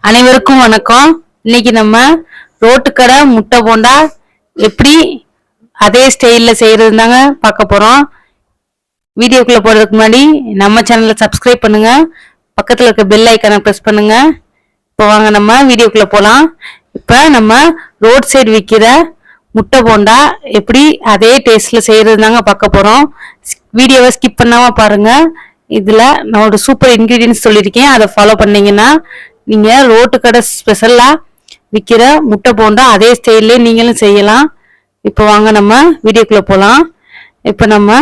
அனைவருக்கும் வணக்கம். இன்னைக்கு நம்ம ரோட்டுக்கடை முட்டை போண்டா எப்படி அதே ஸ்டைல்ல செய்யறது தாங்க பார்க்க போறோம். வீடியோக்குள்ள போறதுக்கு முன்னாடி நம்ம சேனலை சப்ஸ்கிரைப் பண்ணுங்க, பக்கத்துல இருக்க பெல் ஐக்கானை பிரஸ் பண்ணுங்க. இப்போ வாங்க நம்ம வீடியோக்குள்ள போலாம். இப்ப நம்ம ரோட் சைடு விற்கிற முட்டை போண்டா எப்படி அதே டேஸ்ட்ல செய்யறது தாங்க பார்க்க போறோம். வீடியோவை ஸ்கிப் பண்ணாம பாருங்க. இதுல நான் ஒரு சூப்பர் இன்கிரீடியன்ஸ் சொல்லியிருக்கேன், அதை ஃபாலோ பண்ணீங்கன்னா நீங்க ரோட்டு கடை ஸ்பெஷலா விற்கிற முட்டை போண்டா அதே ஸ்டைல்லே நீங்களும் செய்யலாம். இப்போ வாங்க நம்ம வீடியோக்குள்ள போகலாம். இப்போ நம்ம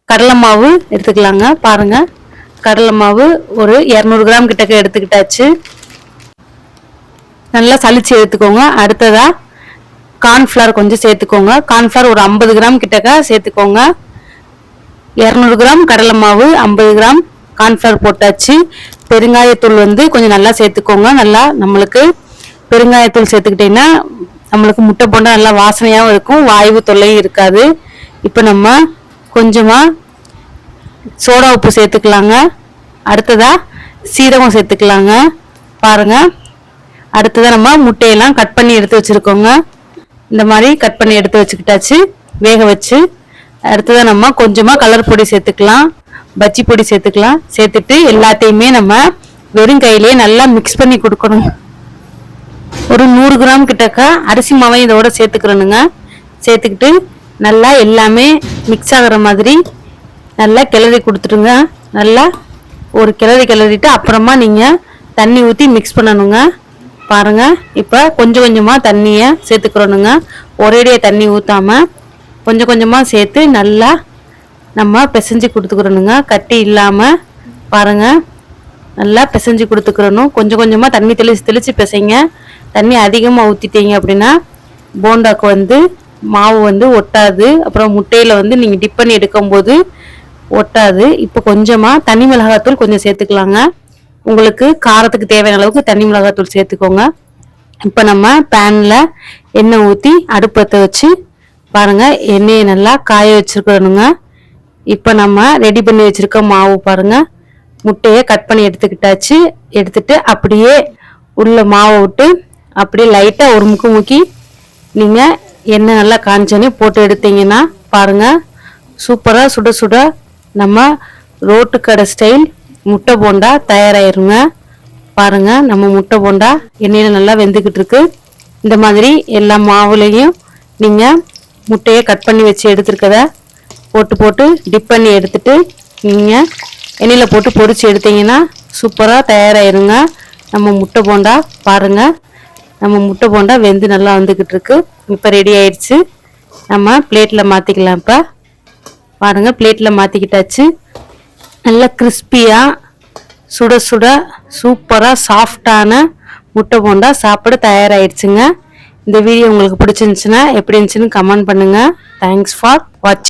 கடலை மாவு எடுத்துக்கலாங்க. பாருங்க, கடலை மாவு ஒரு 200 கிராம் கிட்டக்க எடுத்துக்கிட்டாச்சு. நல்லா சலிச்சு எடுத்துக்கோங்க. அடுத்ததா கார்ன்ஃப்ளவர் கொஞ்சம் சேர்த்துக்கோங்க. கார்ன்ஃப்ளவர் ஒரு 50 கிராம் கிட்டக்க சேர்த்துக்கோங்க. 200 கிராம் கடலை மாவு, 50 கிராம் கார்ன்ஃப்ளவர் போட்டாச்சு. பெருங்காயத்தூள் கொஞ்சம் நல்லா சேர்த்துக்கோங்க. நல்லா நம்மளுக்கு பெருங்காயத்தூள் சேர்த்துக்கிட்டீங்கன்னா நம்மளுக்கு முட்டை போண்டா நல்லா வாசனையாகவும் இருக்கும், வாய்வு தொல்லையும் இருக்காது. இப்போ நம்ம கொஞ்சமாக சோடா உப்பு சேர்த்துக்கலாங்க. அடுத்ததா சீரகம் சேர்த்துக்கலாங்க. பாருங்க, அடுத்ததாக நம்ம முட்டையெல்லாம் கட் பண்ணி எடுத்து வச்சுருக்கோங்க. இந்த மாதிரி கட் பண்ணி எடுத்து வச்சுக்கிட்டாச்சு வேக வச்சு. அடுத்ததாக நம்ம கொஞ்சமாக கலர் பொடி சேர்த்துக்கலாம், பஜ்ஜி பொடி சேர்த்துக்கலாம். சேர்த்துட்டு எல்லாத்தையுமே நம்ம வெறும் கையிலேயே நல்லா மிக்ஸ் பண்ணி கொடுக்கணும். ஒரு 100 கிராம் கிட்டக்க அரிசி மாவை இதோட சேர்த்துக்கிறோனுங்க. சேர்த்துக்கிட்டு நல்லா எல்லாமே மிக்ஸ் ஆகிற மாதிரி நல்லா கிளறி கொடுத்துருங்க. நல்லா ஒரு கிளறிட்டு அப்புறமா நீங்கள் தண்ணி ஊற்றி மிக்ஸ் பண்ணணுங்க. பாருங்க, இப்போ கொஞ்சம் கொஞ்சமாக தண்ணியை சேர்த்துக்கிறோனுங்க. ஒரேடியாக தண்ணி ஊற்றாமல் கொஞ்சம் கொஞ்சமாக சேர்த்து நல்லா நம்ம பிசைஞ்சு கொடுத்துக்கிறோனுங்க. கட்டி இல்லாமல் பாருங்க, நல்லா பிசைஞ்சு கொடுத்துக்கிறணும். கொஞ்சம் கொஞ்சமாக தண்ணி தெளித்து பிசைங்க. தண்ணி அதிகமாக ஊற்றிட்டீங்க அப்படின்னா போண்டாக்கு மாவு ஒட்டாது. அப்புறம் முட்டையில் நீங்கள் டிப் பண்ணி எடுக்கும்போது ஒட்டாது. இப்போ கொஞ்சமாக தனி மிளகாத்தூள் கொஞ்சம் சேர்த்துக்கலாங்க. உங்களுக்கு காரத்துக்கு தேவையான அளவுக்கு தனி மிளகாத்தூள் சேர்த்துக்கோங்க. இப்போ நம்ம பேனில் எண்ணெய் ஊற்றி அடுப்பத்தை வச்சு பாருங்க, எண்ணெயை நல்லா காய வச்சுருக்கணுங்க. இப்போ நம்ம ரெடி பண்ணி வச்சுருக்க மாவு பாருங்க, முட்டையை கட் பண்ணி எடுத்துக்கிட்டாச்சு. எடுத்துட்டு அப்படியே உள்ள மாவை விட்டு அப்படியே லைட்டாக ஒரு முக்கி நீங்கள் எண்ணெய் நல்லா காஞ்சோன்னே போட்டு எடுத்தீங்கன்னா பாருங்க, சூப்பராக சுட சுட நம்ம ரோட்டு கடை ஸ்டைல் முட்டை போண்டா தயாராகிருங்க. பாருங்க, நம்ம முட்டை போண்டா எண்ணெயில் நல்லா வெந்துக்கிட்டு இருக்கு. இந்த மாதிரி எல்லா மாவுலையும் நீங்கள் முட்டையை கட் பண்ணி வச்சு எடுத்துருக்கத போட்டு டிப் பண்ணி எடுத்துட்டு நீங்கள் எண்ணெயில் போட்டு பொரிச்சு எடுத்தீங்கன்னா சூப்பராக தயாராகிருங்க நம்ம முட்டை போண்டா. பாருங்கள், நம்ம முட்டை போண்டா வெந்து நல்லா வந்துக்கிட்டு இருக்கு. இப்போ ரெடி ஆயிடுச்சு. நம்ம பிளேட்டில் மாற்றிக்கலாம். இப்போ பாருங்கள், பிளேட்டில் மாற்றிக்கிட்டாச்சு. நல்லா கிறிஸ்பியாக சுட சுட சூப்பராக சாஃப்டான முட்டை போண்டா சாப்பிட தயாராகிடுச்சுங்க. இந்த வீடியோ உங்களுக்கு பிடிச்சிருந்துச்சுன்னா எப்படி இருந்துச்சுன்னு கமெண்ட் பண்ணுங்கள். தேங்க்ஸ் ஃபார் வாட்சிங்.